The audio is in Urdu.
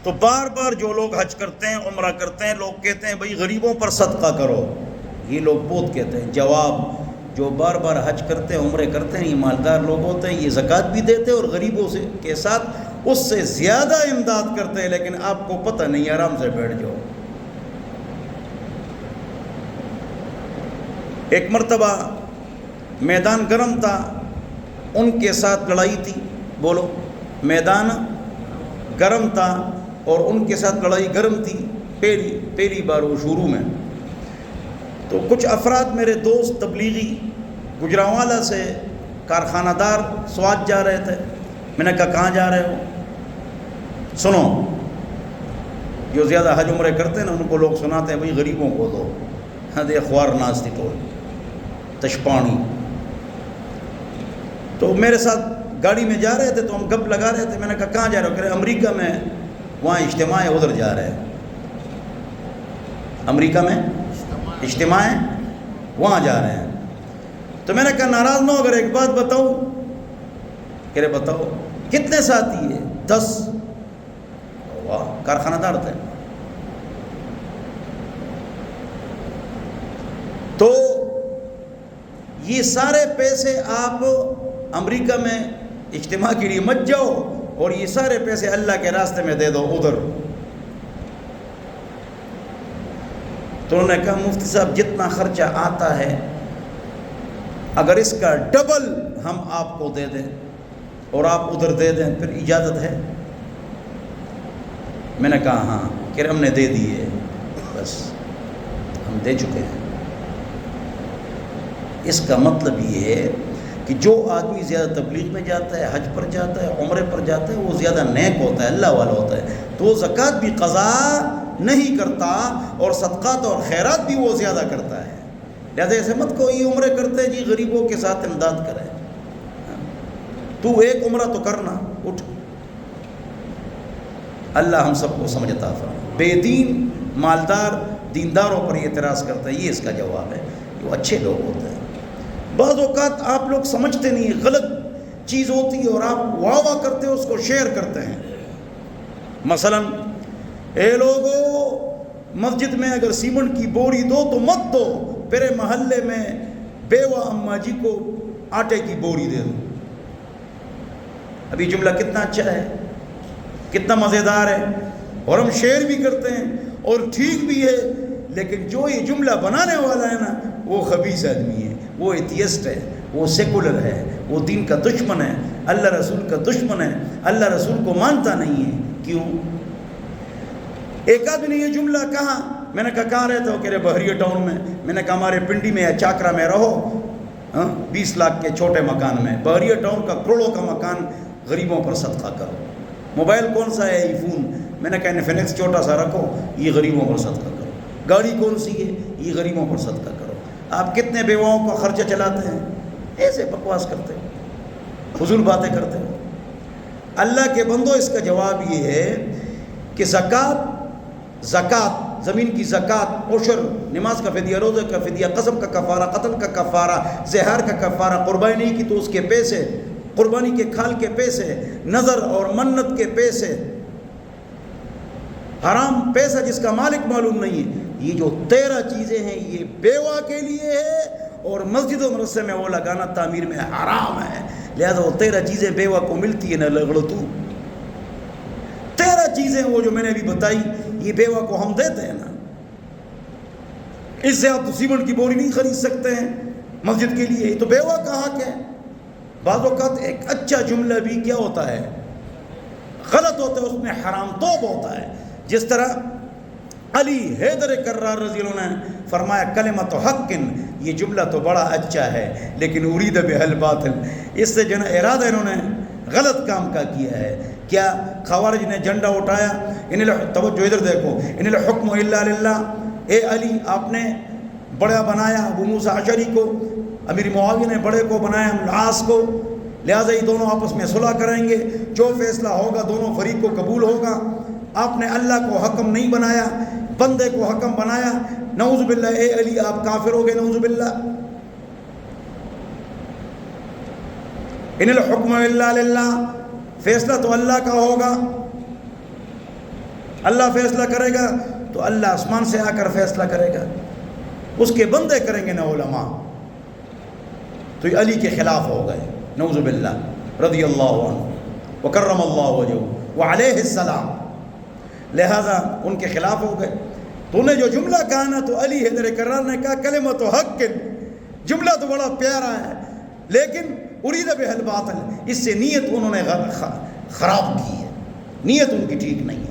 تو بار بار جو لوگ حج کرتے ہیں، عمرہ کرتے ہیں، لوگ کہتے ہیں بھئی غریبوں پر صدقہ کرو. یہ لوگ بہت کہتے ہیں. جواب: جو بار بار حج کرتے ہیں، عمرے کرتے ہیں، یہ مالدار لوگ ہوتے ہیں، یہ زکوٰۃ بھی دیتے ہیں اور غریبوں سے کے ساتھ اس سے زیادہ امداد کرتے ہیں، لیکن آپ کو پتہ نہیں. آرام سے بیٹھ جاؤ. ایک مرتبہ میدان گرم تھا، ان کے ساتھ لڑائی تھی. بولو. میدان گرم تھا اور ان کے ساتھ لڑائی گرم تھی. پہلی بار وہ شروع میں. تو کچھ افراد میرے دوست تبلیغی گجرانوالہ سے کارخانہ دار سوات جا رہے تھے. میں نے کہا کہاں جا رہے ہو؟ سنو، جو زیادہ حج عمرے کرتے ہیں نا ان کو لوگ سناتے ہیں بھئی غریبوں کو دو. ہاں دے خوار ناز تھی ٹول تشپانی. تو میرے ساتھ گاڑی میں جا رہے تھے تو ہم گپ لگا رہے تھے. میں نے کہا کہاں جا رہے ہو؟ کہہ رہے امریکہ میں وہاں اجتماع ہے ادھر جا رہے ہیں. امریکہ میں اجتماع ہے وہاں جا رہے ہیں. تو میں نے کہا ناراض نہ ہو، اگر ایک بات بتاؤں؟ کہہ رہے بتاؤ. کتنے ساتھی ہے؟ 10. واہ، کارخانہ دار تھے. تو یہ سارے پیسے آپ امریکہ میں اجتماع کے لیے مت جاؤ اور یہ سارے پیسے اللہ کے راستے میں دے دو ادھر. تو انہوں نے کہا مفتی صاحب جتنا خرچہ آتا ہے اگر اس کا ڈبل ہم آپ کو دے دیں اور آپ ادھر دے دیں پھر اجازت ہے؟ میں نے کہا ہاں. کہ ہم نے دے دی ہے، بس ہم دے چکے ہیں. اس کا مطلب یہ ہے کہ جو آدمی زیادہ تبلیغ میں جاتا ہے، حج پر جاتا ہے، عمرے پر جاتا ہے، وہ زیادہ نیک ہوتا ہے، اللہ والا ہوتا ہے. تو وہ زکوٰۃ بھی قضا نہیں کرتا اور صدقات اور خیرات بھی وہ زیادہ کرتا ہے. لہٰذا ایسے مت کو یہ عمرے کرتے ہیں جی غریبوں کے ساتھ امداد کرے. تو ایک عمرہ تو کرنا. اٹھ. اللہ ہم سب کو سمجھتا فرمائے. بے دین مالدار دینداروں پر اعتراض کرتا ہے، یہ اس کا جواب ہے. وہ اچھے لوگ ہوتے ہیں. بعض اوقات آپ لوگ سمجھتے نہیں، غلط چیز ہوتی ہے اور آپ واہ واہ کرتے ہیں، اس کو شیئر کرتے ہیں. مثلا اے لوگو، مسجد میں اگر سیمنٹ کی بوری دو تو مت دو، پھر محلے میں بیوہ اماں جی کو آٹے کی بوری دے دو. ابھی جملہ کتنا اچھا ہے، کتنا مزیدار ہے، اور ہم شیئر بھی کرتے ہیں اور ٹھیک بھی ہے. لیکن جو یہ جملہ بنانے والا ہے نا وہ خبیث آدمی ہے، وہ ایتھیسٹ ہے، وہ سیکولر ہے، وہ دین کا دشمن ہے، اللہ رسول کا دشمن ہے، اللہ رسول کو مانتا نہیں ہے. کیوں؟ ایک آدمی نے یہ جملہ کہا. میں نے کہا کہاں رہتے ہو؟ کہہ رہے بحریہ ٹاؤن میں. میں نے کہا ہمارے پنڈی میں یا چاکرا میں رہو، 20 لاکھ کے چھوٹے مکان میں. بحریہ ٹاؤن کا کروڑوں کا مکان غریبوں پر صدقہ کرو. موبائل کون سا ہے؟ ای فون. میں نے کہا انفینکس چھوٹا سا رکھو، یہ غریبوں پر صدقہ کرو. گاڑی کون سی ہے؟ یہ غریبوں پر صدقہ کرو. آپ کتنے بیواؤں کا خرچہ چلاتے ہیں؟ ایسے بکواس کرتے ہو، فضول باتیں کرتے ہو. اللہ کے بندو، اس کا جواب یہ ہے کہ زکوٰۃ، زمین کی زکوٰۃ، عشر، نماز کا فدیہ، روزہ کا فدیہ، قسم کا کفارہ، قتل کا کفارہ، زہار کا کفارہ، قربانی نہیں کی تو اس کے پیسے، قربانی کے کھال کے پیسے، نظر اور منت کے پیسے، حرام پیسہ جس کا مالک معلوم نہیں ہے. یہ جو 13 چیزیں ہیں یہ بیوہ کے لیے ہے، اور مسجد و مدرسے میں وہ لگانا تعمیر میں حرام ہے. لہذا وہ 13 چیزیں بیوہ کو ملتی ہے. نہ لگڑ تو 13 چیزیں وہ جو میں نے ابھی بتائی یہ بیوہ کو ہم دیتے ہیں نا. اس سے آپ تو سیمنٹ کی بوری نہیں خرید سکتے ہیں مسجد کے لیے، یہ تو بیوہ کا حق ہے. بعض اوقات ایک اچھا جملہ بھی کیا ہوتا ہے، غلط ہوتا ہے، اس میں حرام توب ہوتا ہے. جس طرح علی حیدر کرار رضی اللہ عنہ نے فرمایا کلمۃ حق، یہ جملہ تو بڑا اچھا ہے لیکن ارید بہل باطل، اس سے جو ہے ارادہ انہوں نے غلط کام کا کیا ہے. کیا؟ خوارج نے جھنڈا اٹھایا، توجہ ادھر دیکھو، ان الحکم الا للہ. اے علی، آپ نے بڑا بنایا ابو موسیٰ اشعری کو، امیر معاویہ نے بڑے کو بنایا العاص کو، لہٰذا یہ دونوں آپس میں صلح کریں گے، جو فیصلہ ہوگا دونوں فریق کو قبول ہوگا. آپ نے اللہ کو حکم نہیں بنایا، بندے کو حکم بنایا. نعوذ باللہ، اے علی آپ کافر ہو گئے، نعوذ باللہ. ان الحکم الا للہ، فیصلہ تو اللہ کا ہوگا. اللہ فیصلہ کرے گا تو اللہ آسمان سے آ کر فیصلہ کرے گا، اس کے بندے کریں گے نہ علماء. تو یہ علی کے خلاف ہو گئے نعوذ باللہ رضی اللہ عنہ وکرم اللہ وجہہ وعلیہ السلام. لہذا ان کے خلاف ہو گئے. تو انہیں جو جملہ کہا نا تو علی حیدر کرار نے کہا کلمۃ حق، جملہ تو بڑا پیارا ہے لیکن ارید بہ الباطل، اس سے نیت انہوں نے خراب کی ہے، نیت ان کی ٹھیک نہیں ہے.